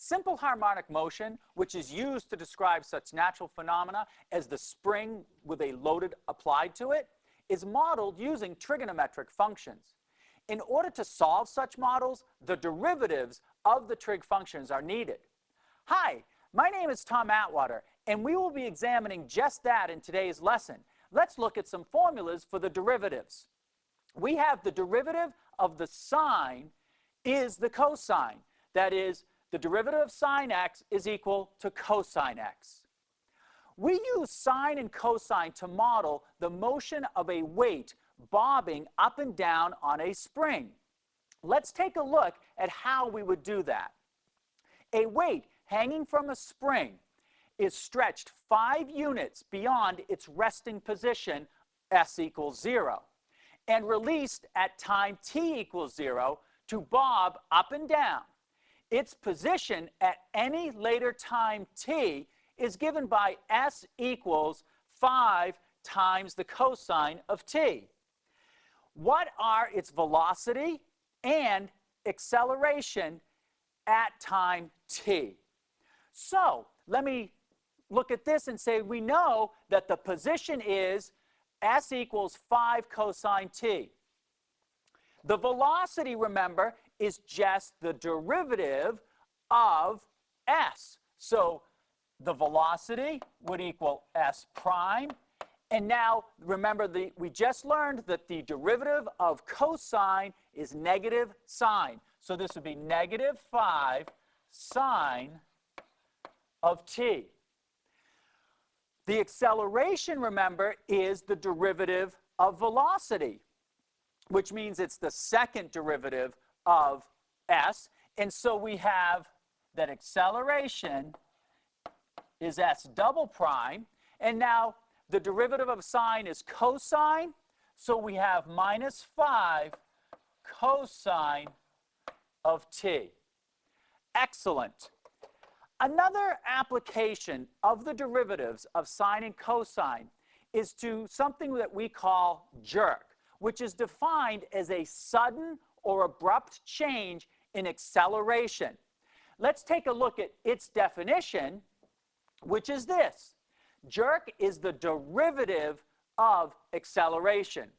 Simple harmonic motion, which is used to describe such natural phenomena as the spring with a load applied to it, is modeled using trigonometric functions. In order to solve such models, the derivatives of the trig functions are needed. Hi, my name is Tom Atwater, and we will be examining just that in today's lesson. Let's look at some formulas for the derivatives. We have the derivative of the sine is the cosine. That is, the derivative of sine x is equal to cosine x. We use sine and cosine to model the motion of a weight bobbing up and down on a spring. Let's take a look at how we would do that. A weight hanging from a spring is stretched 5 units beyond its resting position, s equals 0, and released at time t equals 0 to bob up and down. Its position at any later time t is given by s equals 5 times the cosine of t. What are its velocity and acceleration at time t? So let me look at this and say we know that the position is s equals 5 cosine t. The velocity, remember, is just the derivative of s. So the velocity would equal s prime. And now, remember, we just learned that the derivative of cosine is negative sine. So this would be negative 5 sine of t. The acceleration, remember, is the derivative of velocity, which means it's the second derivative of s. And so we have that acceleration is s double prime. And now the derivative of sine is cosine. So we have minus 5 cosine of t. Excellent. Another application of the derivatives of sine and cosine is to something that we call jerk, which is defined as a sudden or abrupt change in acceleration. Let's take a look at its definition, which is this. Jerk is the derivative of acceleration.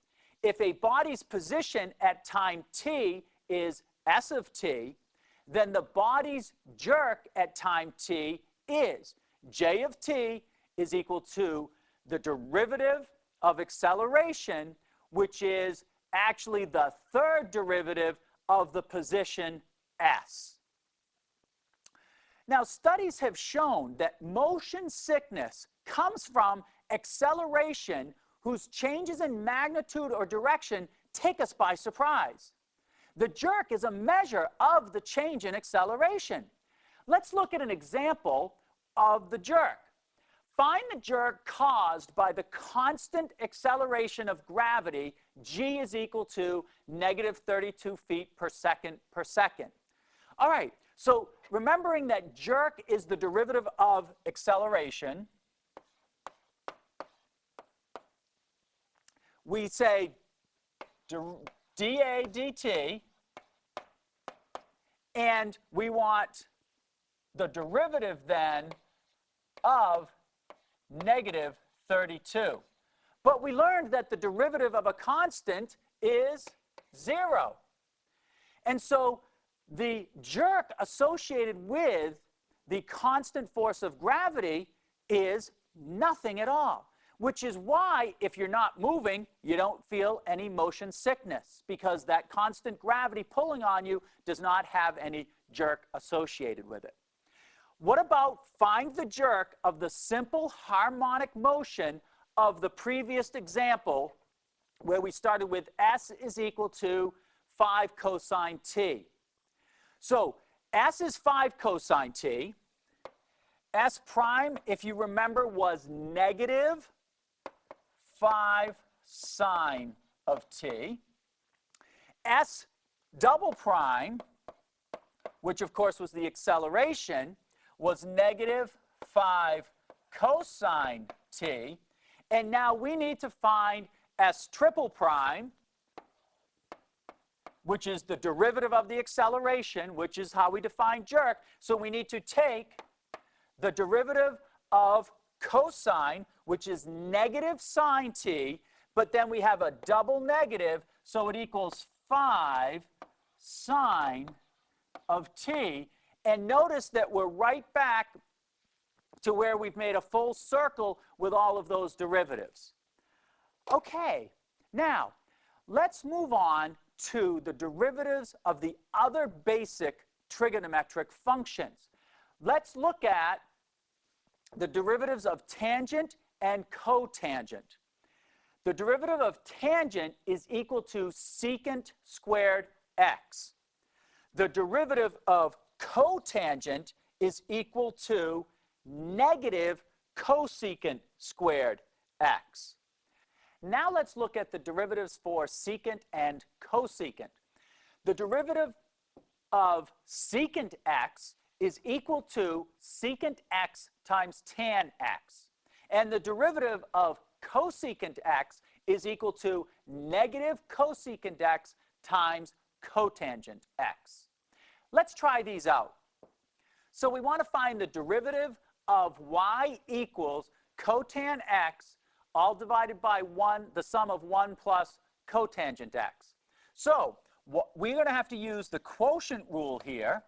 If a body's position at time t is s of t, then the body's jerk at time t is j of t is equal to the derivative of acceleration, which is actually the third derivative of the position s. Now, studies have shown that motion sickness comes from acceleration whose changes in magnitude or direction take us by surprise. The jerk is a measure of the change in acceleration. Let's look at an example of the jerk. Find the jerk caused by the constant acceleration of gravity, g is equal to negative 32 feet per second per second. All right, so remembering that jerk is the derivative of acceleration, we say dA dt, and we want the derivative then of negative 32. But we learned that the derivative of a constant is 0. And so the jerk associated with the constant force of gravity is nothing at all, which is why if you're not moving, you don't feel any motion sickness, because that constant gravity pulling on you does not have any jerk associated with it. What about find the jerk of the simple harmonic motion of the previous example where we started with s is equal to 5 cosine t. So s is 5 cosine t. S prime, if you remember, was negative 5 sine of t. S double prime, which of course was the acceleration, was negative 5 cosine t. And now we need to find s triple prime, which is the derivative of the acceleration, which is how we define jerk. So we need to take the derivative of cosine, which is negative sine t, but then we have a double negative, so it equals 5 sine of t. And notice that we're right back to where we've made a full circle with all of those derivatives. Okay, now let's move on to the derivatives of the other basic trigonometric functions. Let's look at the derivatives of tangent and cotangent. The derivative of tangent is equal to secant squared x. The derivative of cotangent is equal to negative cosecant squared x. Now let's look at the derivatives for secant and cosecant. The derivative of secant x is equal to secant x times tan x. And the derivative of cosecant x is equal to negative cosecant x times cotangent x. Let's try these out. So we want to find the derivative of y equals cotan x, all divided by 1, the sum of 1 plus cotangent x. So we're going to have to use the quotient rule here,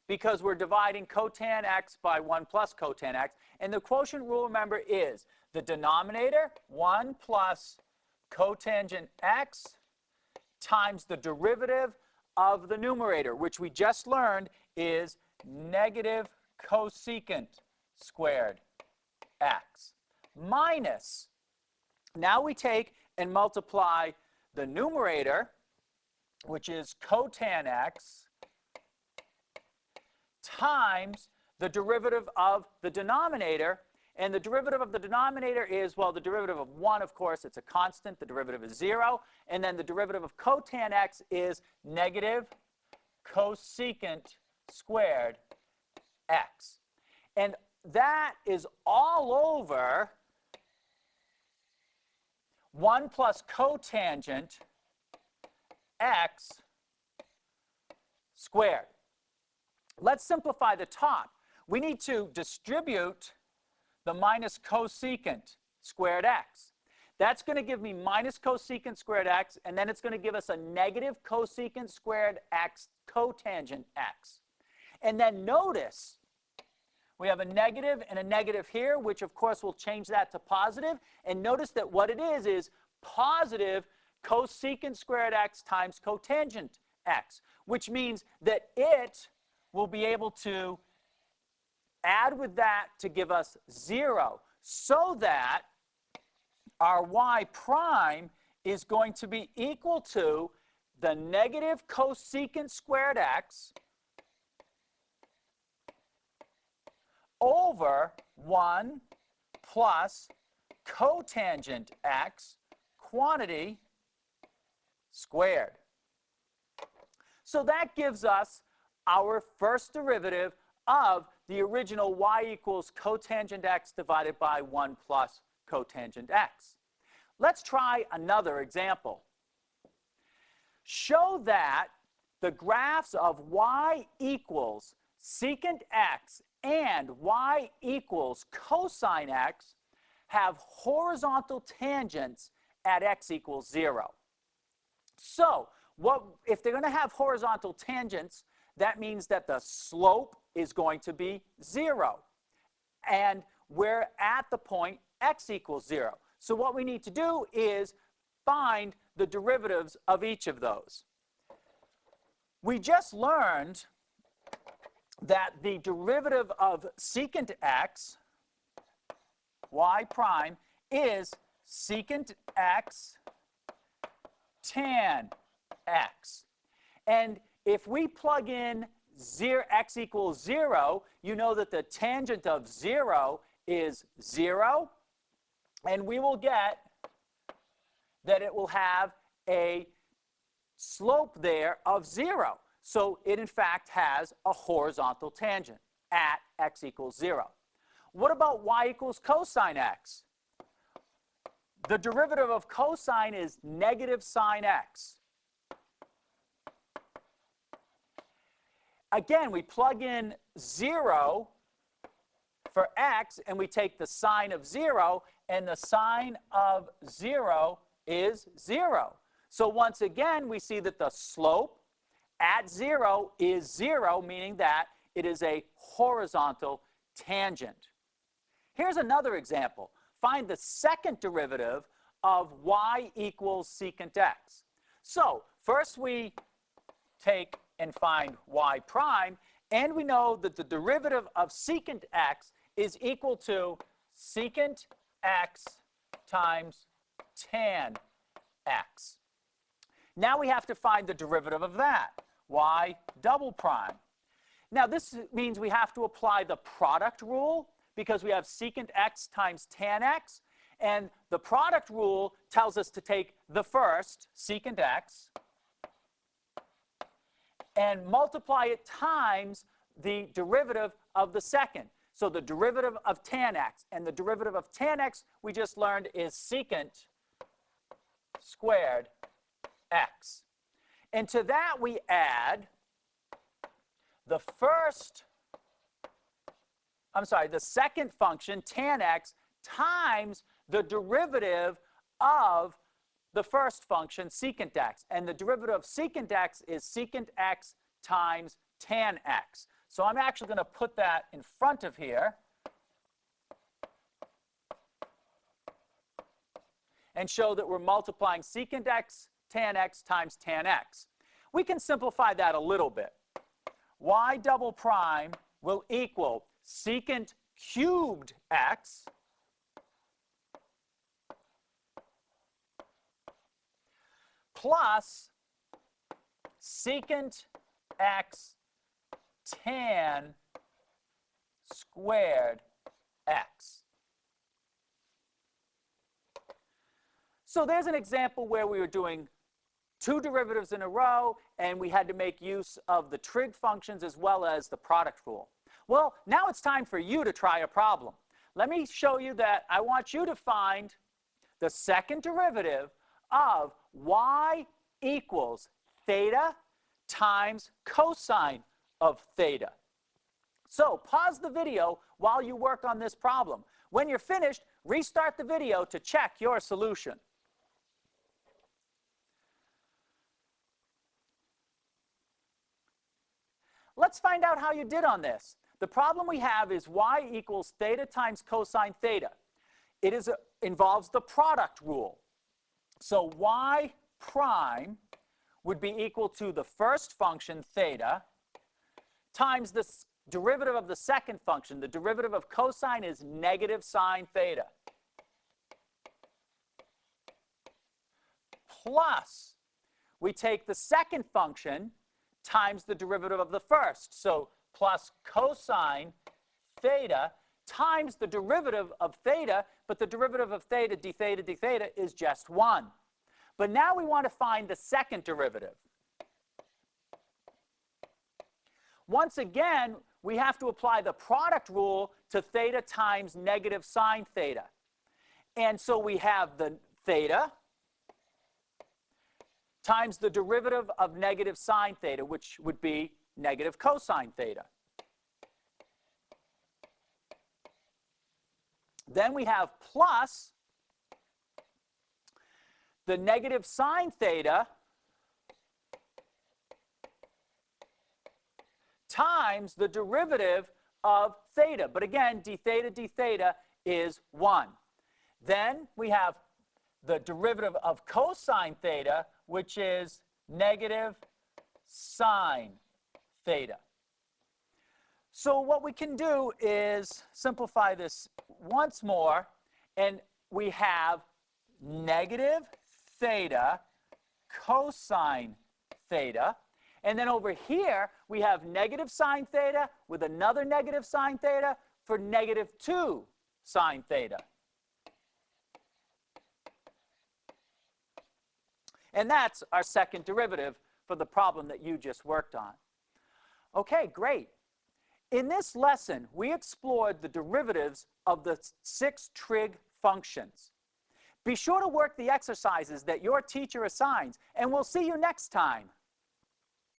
because we're dividing cotan x by 1 plus cotan x. And the quotient rule, remember, is the denominator, 1 plus cotangent x, times the derivative of the numerator, which we just learned is negative cosecant squared x, minus, now we take and multiply the numerator, which is cotan x, times the derivative of the denominator. And the derivative of the denominator is, well, the derivative of 1, of course, it's a constant. The derivative is 0. And then the derivative of cotan x is negative cosecant squared x. And that is all over 1 plus cotangent x squared. Let's simplify the top. We need to distribute the minus cosecant squared x. That's going to give me minus cosecant squared x, and then it's going to give us a negative cosecant squared x cotangent x. And then notice we have a negative and a negative here, which of course will change that to positive. And notice that what it is positive cosecant squared x times cotangent x, which means that it will be able to add with that to give us 0, so that our y prime is going to be equal to the negative cosecant squared x over 1 plus cotangent x quantity squared. So that gives us our first derivative of the original y equals cotangent x divided by 1 plus cotangent x. Let's try another example. Show that the graphs of y equals secant x and y equals cosine x have horizontal tangents at x equals 0. So if they're going to have horizontal tangents, that means that the slope is going to be 0. And we're at the point x equals 0. So what we need to do is find the derivatives of each of those. We just learned that the derivative of secant x, y prime, is secant x tan x. And if we plug in x equals 0, you know that the tangent of 0 is 0, and we will get that it will have a slope there of 0. So it, in fact, has a horizontal tangent at x equals 0. What about y equals cosine x? The derivative of cosine is negative sine x. again, we plug in 0 for x, and we take the sine of 0, and the sine of 0 is 0. So once again, we see that the slope at 0 is 0, meaning that it is a horizontal tangent. Here's another example. Find the second derivative of y equals secant x. So first we take and find y prime, and we know that the derivative of secant x is equal to secant x times tan x. Now we have to find the derivative of that, y double prime. Now this means we have to apply the product rule because we have secant x times tan x, and the product rule tells us to take the first, secant x, and multiply it times the derivative of the second. So the derivative of tan x, and the derivative of tan x we just learned is secant squared x. And to that we add the second function, tan x, times the derivative of the first function, secant x. And the derivative of secant x is secant x times tan x. So I'm actually going to put that in front of here and show that we're multiplying secant x times tan x. We can simplify that a little bit. Y double prime will equal secant cubed x plus secant x tan squared x. So there's an example where we were doing two derivatives in a row, and we had to make use of the trig functions as well as the product rule. Well, now it's time for you to try a problem. Let me show you that I want you to find the second derivative of y equals theta times cosine of theta. So pause the video while you work on this problem. When you're finished, restart the video to check your solution. Let's find out how you did on this. The problem we have is y equals theta times cosine theta. It involves the product rule. So y prime would be equal to the first function, theta, times the derivative of the second function. The derivative of cosine is negative sine theta. Plus, we take the second function times the derivative of the first. So plus cosine theta times the derivative of theta, but the derivative of theta, d theta, is just 1. But now we want to find the second derivative. Once again, we have to apply the product rule to theta times negative sine theta. And so we have the theta times the derivative of negative sine theta, which would be negative cosine theta. Then we have plus the negative sine theta times the derivative of theta. But again, d theta is 1. Then we have the derivative of cosine theta, which is negative sine theta. So what we can do is simplify this once more, and we have negative theta cosine theta. And then over here, we have negative sine theta with another negative sine theta for negative 2 sine theta. And that's our second derivative for the problem that you just worked on. Okay, great. In this lesson, we explored the derivatives of the 6 trig functions. Be sure to work the exercises that your teacher assigns, and we'll see you next time.